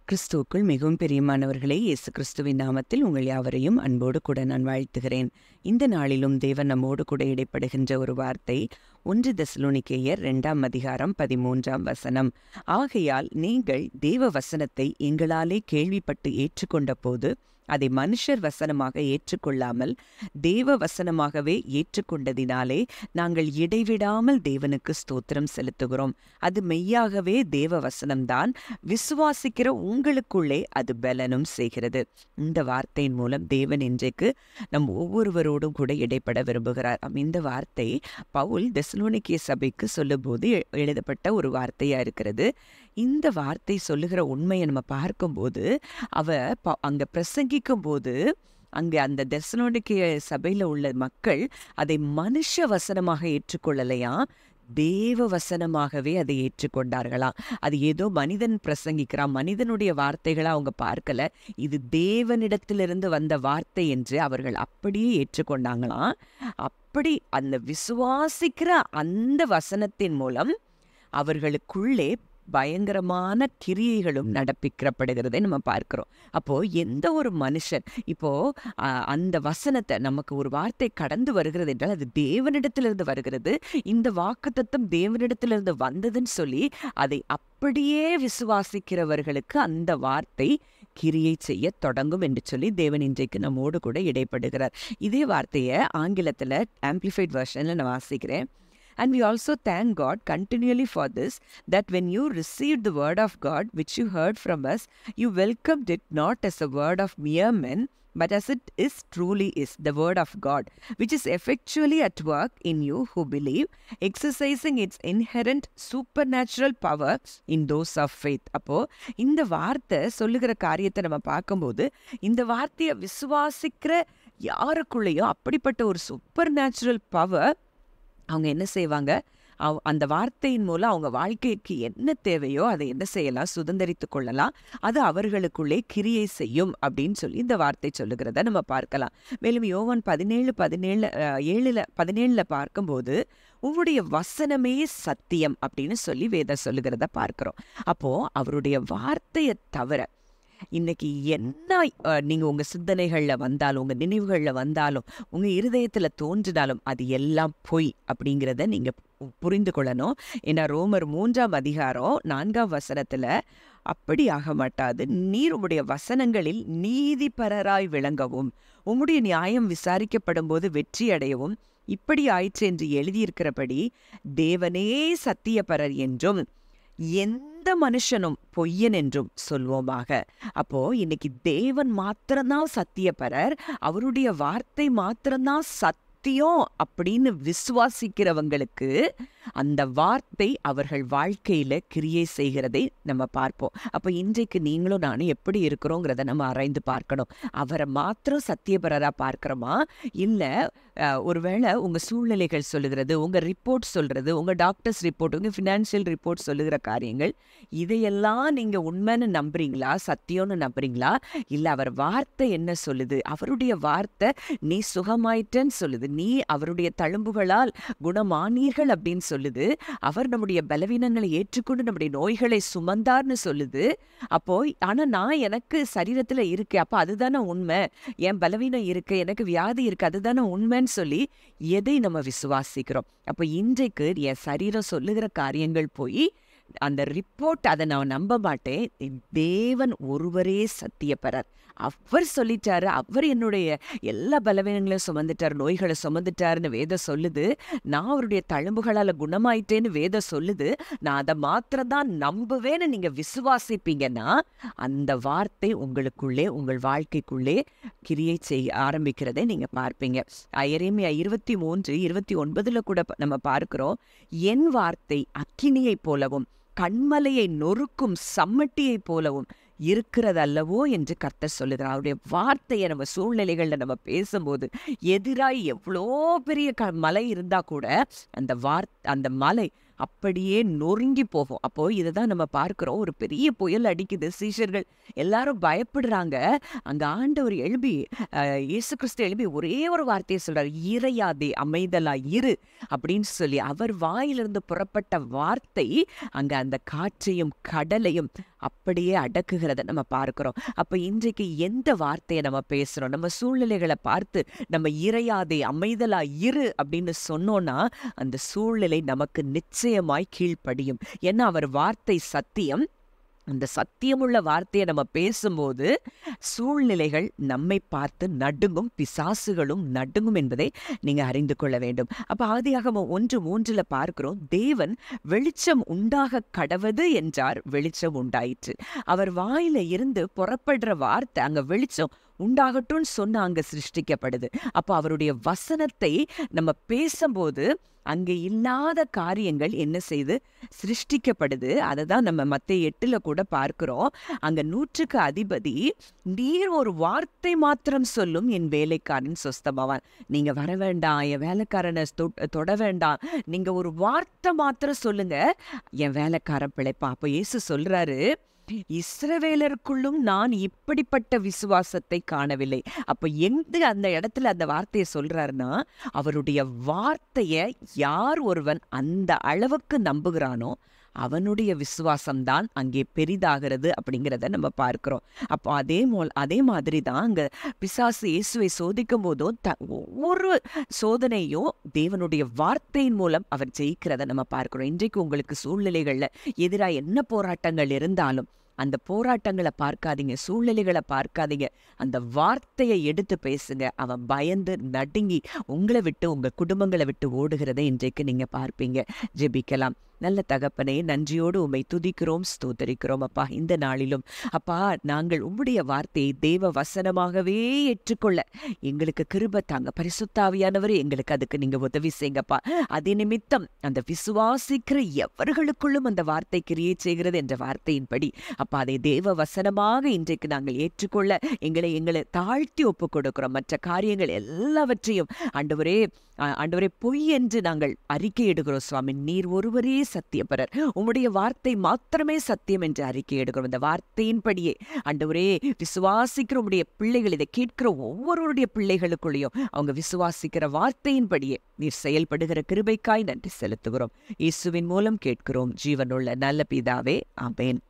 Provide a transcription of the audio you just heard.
கிறிஸ்துவுக்குள் மிகவும் பிரியமானவர்களே, இயேசு கிறிஸ்துவின் நாமத்தில் உங்கள் யாவரையும் அன்போடு கூட நான் வாழ்த்துகிறேன். இந்த நாளிலும் தேவன் நம்மோடு கூட இடைப்படுகின்ற ஒரு வார்த்தை 1 தெசலோனிக்கேயர் 2:13 ஆகையால் நீங்கள் தேவ வசனத்தை எங்களாலே கேள்விப்பட்டு ஏற்றுக்கொண்ட போது அதை மனுஷர் வசனமாக ஏற்றுக்கொள்ளாமல் தேவ வசனமாகவே ஏற்றுக்கொண்டதினாலே நாங்கள் இடைவிடாமல் தேவனுக்கு ஸ்தோத்திரம் செலுத்துகிறோம். அது மெய்யாகவே தேவ வசனம்தான், விசுவாசிக்கிற உங்களுக்குள்ளே அது பலனும் செய்கிறது. இந்த வார்த்தையின் மூலம் தேவன் இன்றைக்கு நம் ஒவ்வொருவரோடும் கூட இடைப்பட விரும்புகிறார். இந்த வார்த்தை பவுல் தெசலோனிக்கே சபைக்கு சொல்லும்போது எழுதப்பட்ட ஒரு வார்த்தையா இருக்கிறது. இந்த வார்த்தை சொல்லுகிற உண்மையை நம்ம பார்க்கும்போது அங்க பிரசங்கிக்கும் போது அங்கே அந்த தெசலோனிக்கே சபையில் உள்ள மக்கள் அதை மனுஷ வசனமாக ஏற்றுக்கொள்ளலையா, தேவ வசனமாகவே அதை ஏற்றுக்கொண்டார்களாம். அது ஏதோ மனிதன் பிரசங்கிக்கிறான், மனிதனுடைய வார்த்தைகளை அவங்க பார்க்கல, இது தேவனிடத்திலிருந்து வந்த வார்த்தை என்று அவர்கள் அப்படியே ஏற்றுக்கொண்டாங்களாம். அப்படி அந்த விசுவாசிக்கிற அந்த வசனத்தின் மூலம் அவர்களுக்குள்ளே பயங்கரமான கிரியைகளும் நடப்பிக்கப்படுகிறதை நம்ம பார்க்கிறோம். அப்போ எந்த ஒரு மனுஷன் இப்போ அந்த வசனத்தை, நமக்கு ஒரு வார்த்தை கடந்து வருகிறது என்றால் அது தேவனிடத்திலிருந்து வருகிறது, இந்த வாக்குத்தத்தம் தேவனிடத்திலிருந்து வந்ததுன்னு சொல்லி அதை அப்படியே விசுவாசிக்கிறவர்களுக்கு அந்த வார்த்தை கிரியை செய்ய தொடங்கும் என்று சொல்லி தேவன் இன்றைக்கு நம்மோடு கூட இடைப்படுகிறார். இதே வார்த்தையை ஆங்கிலத்தில் ஆம்பிளிஃபைட் வெர்ஷனில் நான் வாசிக்கிறேன். And we also thank God continually for this, that when you received the word of God which you heard from us, you welcomed it not as a word of mere men, but as it is truly is, the word of God, which is effectually at work in you who believe, exercising its inherent supernatural power in those of faith. அப்போ இந்த வார்த்தை சொல்லுகிற காரியத்தை நம்ம பார்க்கும்போது, இந்த வார்த்தையை விசுவாசிக்கிற யாருக்குள்ளேயோ அப்படிப்பட்ட ஒரு சூப்பர் நேச்சுரல் பவர் அவங்க என்ன செய்வாங்க, அந்த வார்த்தையின் மூலம் அவங்க வாழ்க்கைக்கு என்ன தேவையோ அதை என்ன செய்யலாம், சுதந்திரித்து கொள்ளலாம். அது அவர்களுக்குள்ளே கிரியை செய்யும் அப்படின்னு சொல்லி இந்த வார்த்தை சொல்லுகிறத நம்ம பார்க்கலாம். மேலும் யோவான் 17:17 பார்க்கும்போது உங்களுடைய வசனமே சத்தியம் அப்படின்னு சொல்லி வேதம் சொல்லுகிறத பார்க்கிறோம். அப்போ அவருடைய வார்த்தையை தவிர இன்னைக்கு என்ன நீங்க உங்க சிந்தனைகள்ல வந்தாலும், உங்க நினைவுகள்ல வந்தாலும், உங்க இருதயத்துல தோன்றினாலும் அது எல்லாம் பொய் அப்படிங்கிறத நீங்க புரிந்து கொள்ளணும். ஏன்னா ரோமர் 3:4 அப்படி ஆக மாட்டாது, நீர் உம்முடைய வசனங்களில் நீதிபரராய் விளங்கவும் உம்முடைய நியாயம் விசாரிக்கப்படும் போது வெற்றி அடையவும் இப்படி ஆயிற்று என்று எழுதியிருக்கிறபடி தேவனே சத்தியபரர் என்றும் எந்த மனுஷனும் பொய்யன் என்றும் சொல்வோமாக. அப்போ இன்னைக்கு தேவன் மாத்திரம்தான் சத்தியபரர், அவருடைய வார்த்தை மாத்திரம்தான் சத்தியம் அப்படின்னு விசுவாசிக்கிறவங்களுக்கு அந்த வார்த்தை அவர்கள் வாழ்க்கையில கிரியை செய்கிறதை நம்ம பார்ப்போம். அப்போ இன்றைக்கு நீங்களும் நானும் எப்படி இருக்கிறோங்கிறத நம்ம ஆராய்ந்து பார்க்கணும். அவரை மாத்திரம் சத்தியபரரா பார்க்கிறோமா, இல்லை ஒருவேளை உங்க சூழ்நிலைகள் சொல்லுகிறது, உங்க ரிப்போர்ட் சொல்றது, உங்க டாக்டர்ஸ் ரிப்போர்ட், உங்க ஃபினான்ஷியல் ரிப்போர்ட் சொல்லுகிற காரியங்கள், இதையெல்லாம் நீங்க உண்மைன்னு நம்புறீங்களா, சத்தியம்னு நம்புறீங்களா, இல்லை அவர் வார்த்தை என்ன சொல்லுது, அவருடைய வார்த்தை நீ சுகமாயிட்டேன்னு சொல்லுது, நீ அவருடைய தழும்புகளால் குணமானீர்கள் அப்படின்னு சொல்லுது, அவர் நம்முடைய பலவீனங்களை ஏற்றுக்கொண்டு நம்முடைய நோய்களை சுமந்தார்னு சொல்லுது. அப்போ ஆனா நான் எனக்கு சரீரத்துல இருக்கு, அப்ப அதுதானே உண்மை, என் பலவீனம் இருக்கு, எனக்கு வியாதி இருக்கு, அதுதானே உண்மைன்னு சொல்லி எதை நம்ம விசுவாசிக்கிறோம். அப்போ இன்றைக்கு என் சரீரம் சொல்லுகிற காரியங்கள் போய் அந்த ரிப்போர்ட் அதை நான் நம்ப மாட்டேன். தேவன் ஒருவரே சத்தியபரர், அவர் சொல்லிட்டாரு, அவர் என்னுடைய எல்லா பலவீனங்களையும் சுமந்துட்டார், நோய்களை சுமந்துட்டாருன்னு வேதம் சொல்லுது, நான் அவருடைய தழும்புகளால் குணமாயிட்டேன்னு வேதம் சொல்லுது, நான் அதை மாத்திரம்தான் நம்புவேன்னு நீங்க விசுவாசிப்பீங்கன்னா அந்த வார்த்தை உங்களுக்குள்ளே, உங்கள் வாழ்க்கைக்குள்ளே கிரியை செய்ய ஆரம்பிக்கிறதை நீங்க பார்ப்பீங்க. எரேமியா 23:29 கூட நம்ம பார்க்கிறோம், என் வார்த்தை அக்கினியை போலவும் கண்மலையை நொறுக்கும் சம்மட்டியை போலவும் இருக்கிறதல்லவோ என்று கர்த்தர் சொல்லுகிறார். அவருடைய வார்த்தையை நம்ம சூழ்நிலைகளில் நம்ம பேசும்போது எதிராய் எவ்வளோ பெரிய மலை இருந்தா கூட அந்த மலை அப்படியே நொறுங்கி போகும். அப்போ இததான் நம்ம பார்க்கிறோம். ஒரு பெரிய புயல் அடிக்குது. சீஷர்கள் எல்லாரும் பயப்படுறாங்க. அங்க ஆண்டவர் எழும்பி இயேசு கிறிஸ்து எழும்பி ஒரே ஒரு வார்த்தையை சொல்றாரு, "இறையாதே, அமைதலா இரு" அப்படின்னு சொல்லி அவர் வாயிலிருந்து புறப்பட்ட வார்த்தை அங்க அந்த காற்றையும் கடலையும் அப்படியே அடக்குகிறத நம்ம பார்க்கிறோம். அப்ப இன்றைக்கு எந்த வார்த்தையை நம்ம பேசுறோம்? நம்ம சூழ்நிலைகளை பார்த்து நம்ம இறையாதே, அமைதலா இரு அப்படின்னு சொன்னோம்னா அந்த சூழ்நிலை நமக்கு நிச்சயமாய் கீழ்ப்படியும். ஏன்னா அவர் வார்த்தை சத்தியம். அந்த சத்தியமுள்ள வார்த்தையை நம்ம பேசும்போது சூழ்நிலைகள் நம்மை பார்த்து நடுங்கும், பிசாசுகளும் நடுங்கும் என்பதை நீங்க அறிந்து கொள்ள வேண்டும். அப்ப ஆதியாகமம் 1:3 பார்க்கிறோம், தேவன் வெளிச்சம் உண்டாக கடவது என்றார், வெளிச்சம் உண்டாயிற்று. அவர் வாயில இருந்து புறப்படுற வார்த்தை அங்க வெளிச்சம் உண்டாகட்டும்னு சொன்ன அங்க சிருஷ்டிக்கப்படுது. அப்போ அவருடைய வசனத்தை நம்ம பேசும்போது அங்கே இல்லாத காரியங்கள் என்ன செய்து சிருஷ்டிக்கப்படுது. அதை தான் நம்ம மத்தேயு 8 கூட பார்க்கிறோம். அங்க 100க்கு அதிபதி, நீர் ஒரு வார்த்தை மாத்திரம் சொல்லும் என் வேலைக்காரன் சொஸ்தமாவான். நீங்க வர வேண்டாம், என் வேலைக்காரனை தொட வேண்டாம், நீங்க ஒரு வார்த்தை மாத்திரம் சொல்லுங்க, என் வேலைக்காரன் பிழைப்பான். அப்போ இயேசு சொல்றாரு, இஸ்ரவேலருக்குள்ளும் நான் இப்படிப்பட்ட விசுவாசத்தை காணவில்லை. அப்ப எங்க அந்த இடத்துல அந்த வார்த்தையை சொல்றாருன்னா, அவருடைய வார்த்தைய யார் ஒருவன் அந்த அளவுக்கு நம்புகிறானோ அவனுடைய விசுவாசம்தான் அங்கே பெரிதாகிறது அப்படிங்கிறத நம்ம பார்க்கிறோம். அப்போ அதே மாதிரி தான் அங்க பிசாசு இயேசுவை சோதிக்கும் போதும் ஒவ்வொரு சோதனையும் தேவனுடைய வார்த்தையின் மூலம் அவர் ஜெயிக்கிறத நம்ம பார்க்கிறோம். இன்றைக்கு உங்களுக்கு சூழ்நிலைகள்ல எதிராக என்ன போராட்டங்கள் இருந்தாலும் அந்த போராட்டங்களை பார்க்காதீங்க, சூழ்நிலைகளை பார்க்காதீங்க, அந்த வார்த்தையை எடுத்து பேசுங்க. அவன் பயந்து நடுங்கி உங்களை விட்டு உங்க குடும்பங்களை விட்டு ஓடுகிறதை இன்றைக்கு நீங்க பார்ப்பீங்க. ஜெபிக்கலாம். நல்ல தகப்பனே, நன்றியோடு உம்மை துதிக்கிறோம், ஸ்தோத்தரிக்கிறோம். அப்பா, இந்த நாளிலும் அப்பா நாங்கள் உம்முடைய வார்த்தையை தேவ வசனமாகவே ஏற்றுக்கொள்ள எங்களுக்கு கிருபை தாங்க. பரிசுத்தாவியானவரே, எங்களுக்கு அதுக்கு நீங்க உதவி செய்யுங்கப்பா. அதே நிமித்தம் அந்த விசுவாசிக்கிற எவர்களுக்குள்ளும் அந்த வார்த்தை கிரியை செய்கிறது என்ற வார்த்தையின்படி அப்பா அதை தேவ வசனமாக இன்றைக்கு நாங்கள் ஏற்றுக்கொள்ள எங்களை தாழ்த்தி ஒப்புக் கொடுக்கிறோம். மற்ற காரியங்கள் எல்லாவற்றையும் ஆண்டவரே பொய் என்று நாங்கள் அறிக்கையிடுகிறோம். சுவாமி, நீர் ஒருவரே சத்தியப்பரர், உம்முடைய வார்த்தை மாத்திரமே சத்தியம் என்று அறிக்கையிடுகிறோம். இந்த வார்த்தையின்படியே ஆண்டவரே விசுவாசிக்கிற உம்முடைய பிள்ளைகள், இதை கேட்கிற ஒவ்வொருவருடைய பிள்ளைகளுக்குள்ளேயும் அவங்க விசுவாசிக்கிற வார்த்தையின்படியே நீர் செயல்படுகிற கிருபைக்காய் நன்றி செலுத்துகிறோம். இயேசுவின் மூலம் கேட்கிறோம் ஜீவனுள்ள நல்ல பிதாவே, ஆமென்.